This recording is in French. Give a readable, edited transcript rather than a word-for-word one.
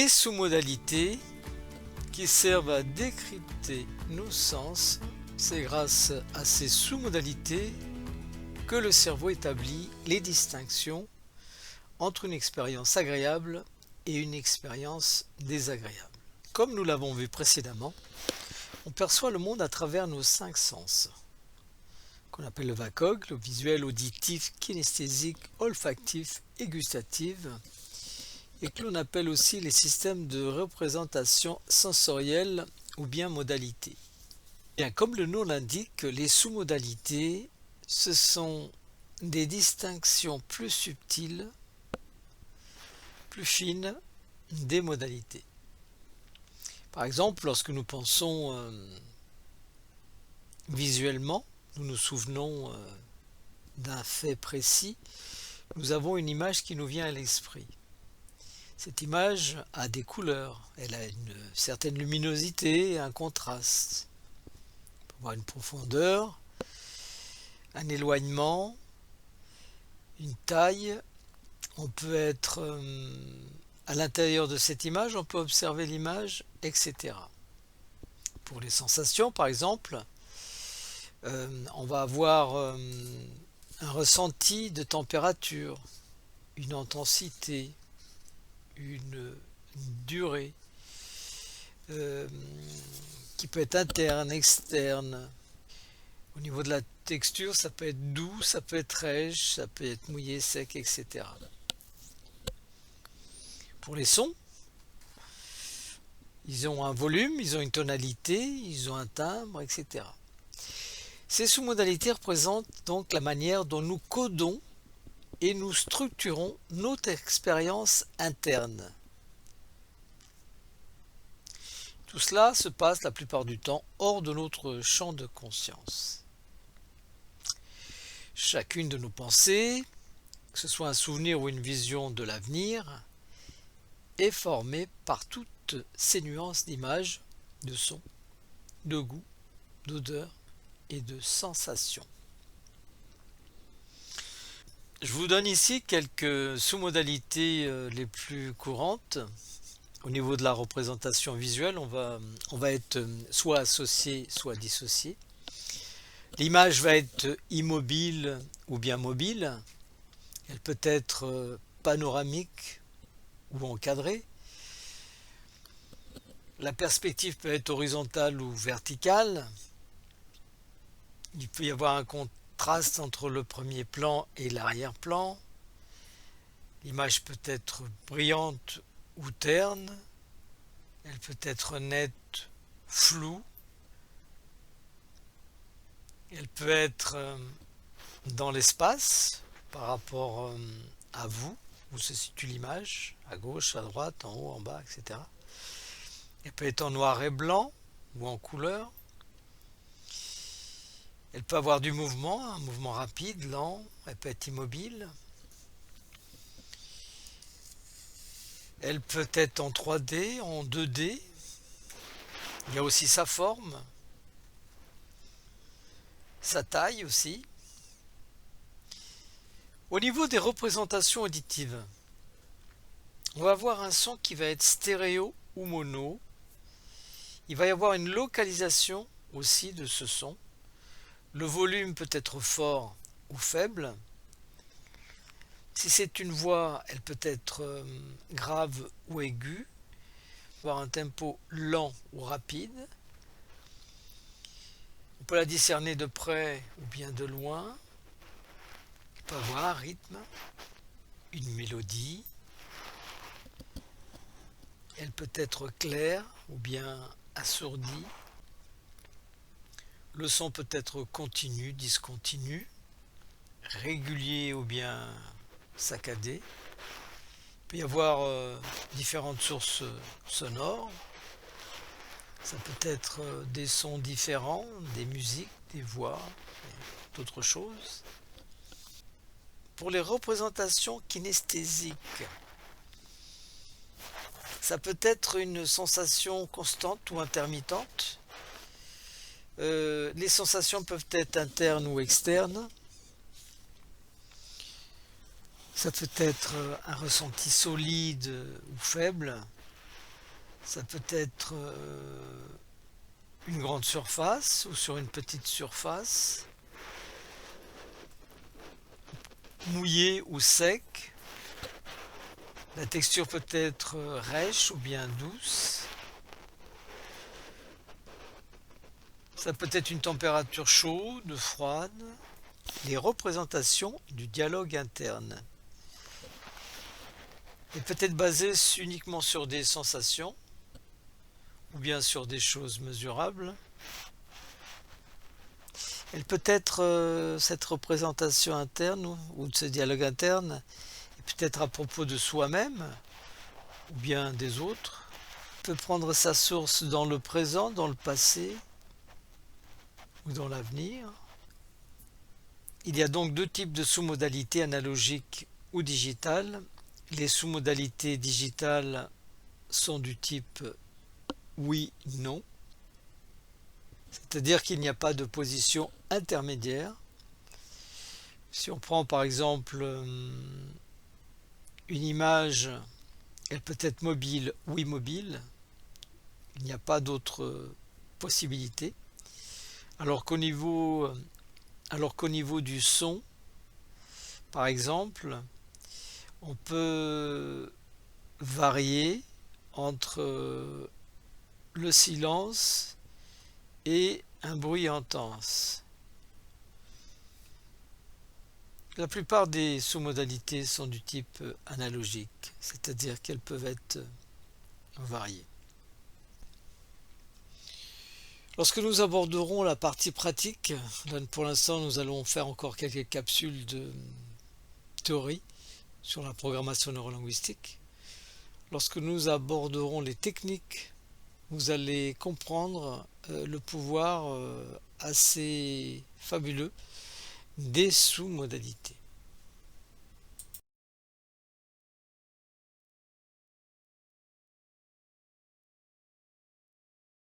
des sous-modalités qui servent à décrypter nos sens. C'est grâce à ces sous-modalités que le cerveau établit les distinctions entre une expérience agréable et une expérience désagréable. Comme nous l'avons vu précédemment, on perçoit le monde à travers nos 5 sens, qu'on appelle le VACOG, le visuel, auditif, kinesthésique, olfactif et gustatif, et que l'on appelle aussi les systèmes de représentation sensorielle ou bien modalités. Bien, comme le nom l'indique, les sous-modalités, ce sont des distinctions plus subtiles, plus fines des modalités. Par exemple, lorsque nous pensons visuellement, nous nous souvenons d'un fait précis, nous avons une image qui nous vient à l'esprit. Cette image a des couleurs, elle a une certaine luminosité, un contraste. On peut avoir une profondeur, un éloignement, une taille. On peut être à l'intérieur de cette image, on peut observer l'image, etc. Pour les sensations, par exemple, on va avoir un ressenti de température, une intensité, une durée qui peut être interne, externe. Au niveau de la texture, ça peut être doux, ça peut être rêche, ça peut être mouillé, sec, etc. Pour les sons, ils ont un volume, ils ont une tonalité, ils ont un timbre, etc. Ces sous-modalités représentent donc la manière dont nous codons et nous structurons notre expérience interne. Tout cela se passe la plupart du temps hors de notre champ de conscience. Chacune de nos pensées, que ce soit un souvenir ou une vision de l'avenir, est formée par toutes ces nuances d'images, de sons, de goût, d'odeur et de sensations. Je vous donne ici quelques sous-modalités les plus courantes. Au niveau de la représentation visuelle, on va être soit associé, soit dissocié. L'image va être immobile ou bien mobile. Elle peut être panoramique ou encadrée. La perspective peut être horizontale ou verticale. Il peut y avoir un contraste entre le premier plan et l'arrière-plan. L'image peut être brillante ou terne. Elle peut être nette, floue. Elle peut être dans l'espace par rapport à vous, où se situe l'image, à gauche, à droite, en haut, en bas, etc. Elle peut être en noir et blanc ou en couleur. Elle peut avoir du mouvement, un mouvement rapide, lent. Elle peut être immobile. Elle peut être en 3D, en 2D. Il y a aussi sa forme, sa taille aussi. Au niveau des représentations auditives, on va avoir un son qui va être stéréo ou mono. Il va y avoir une localisation aussi de ce son. Le volume peut être fort ou faible. Si c'est une voix, elle peut être grave ou aiguë, avoir un tempo lent ou rapide. On peut la discerner de près ou bien de loin. On peut avoir un rythme, une mélodie. Elle peut être claire ou bien assourdie. Le son peut être continu, discontinu, régulier ou bien saccadé. Il peut y avoir différentes sources sonores. Ça peut être des sons différents, des musiques, des voix, et d'autres choses. Pour les représentations kinesthésiques, ça peut être une sensation constante ou intermittente. Les sensations peuvent être internes ou externes. Ça peut être un ressenti solide ou faible. Ça peut être une grande surface ou sur une petite surface, mouillé ou sec. La texture peut être rêche ou bien douce. Ça peut être une température chaude, froide. Les représentations du dialogue interne. Et peut être basée uniquement sur des sensations ou bien sur des choses mesurables. Elle peut être, cette représentation interne ou de ce dialogue interne, peut-être à propos de soi-même ou bien des autres, peut prendre sa source dans le présent, dans le passé ou dans l'avenir. Il y a donc deux types de sous-modalités analogiques ou digitales. Les sous-modalités digitales sont du type oui-non, c'est-à-dire qu'il n'y a pas de position intermédiaire. Si on prend par exemple une image, elle peut être mobile ou immobile, il n'y a pas d'autre possibilité. Alors qu'au niveau du son, par exemple, on peut varier entre le silence et un bruit intense. La plupart des sous-modalités sont du type analogique, c'est-à-dire qu'elles peuvent être variées. Lorsque nous aborderons la partie pratique, là, pour l'instant nous allons faire encore quelques capsules de théorie sur la programmation neurolinguistique. Lorsque nous aborderons les techniques, vous allez comprendre le pouvoir assez fabuleux des sous-modalités.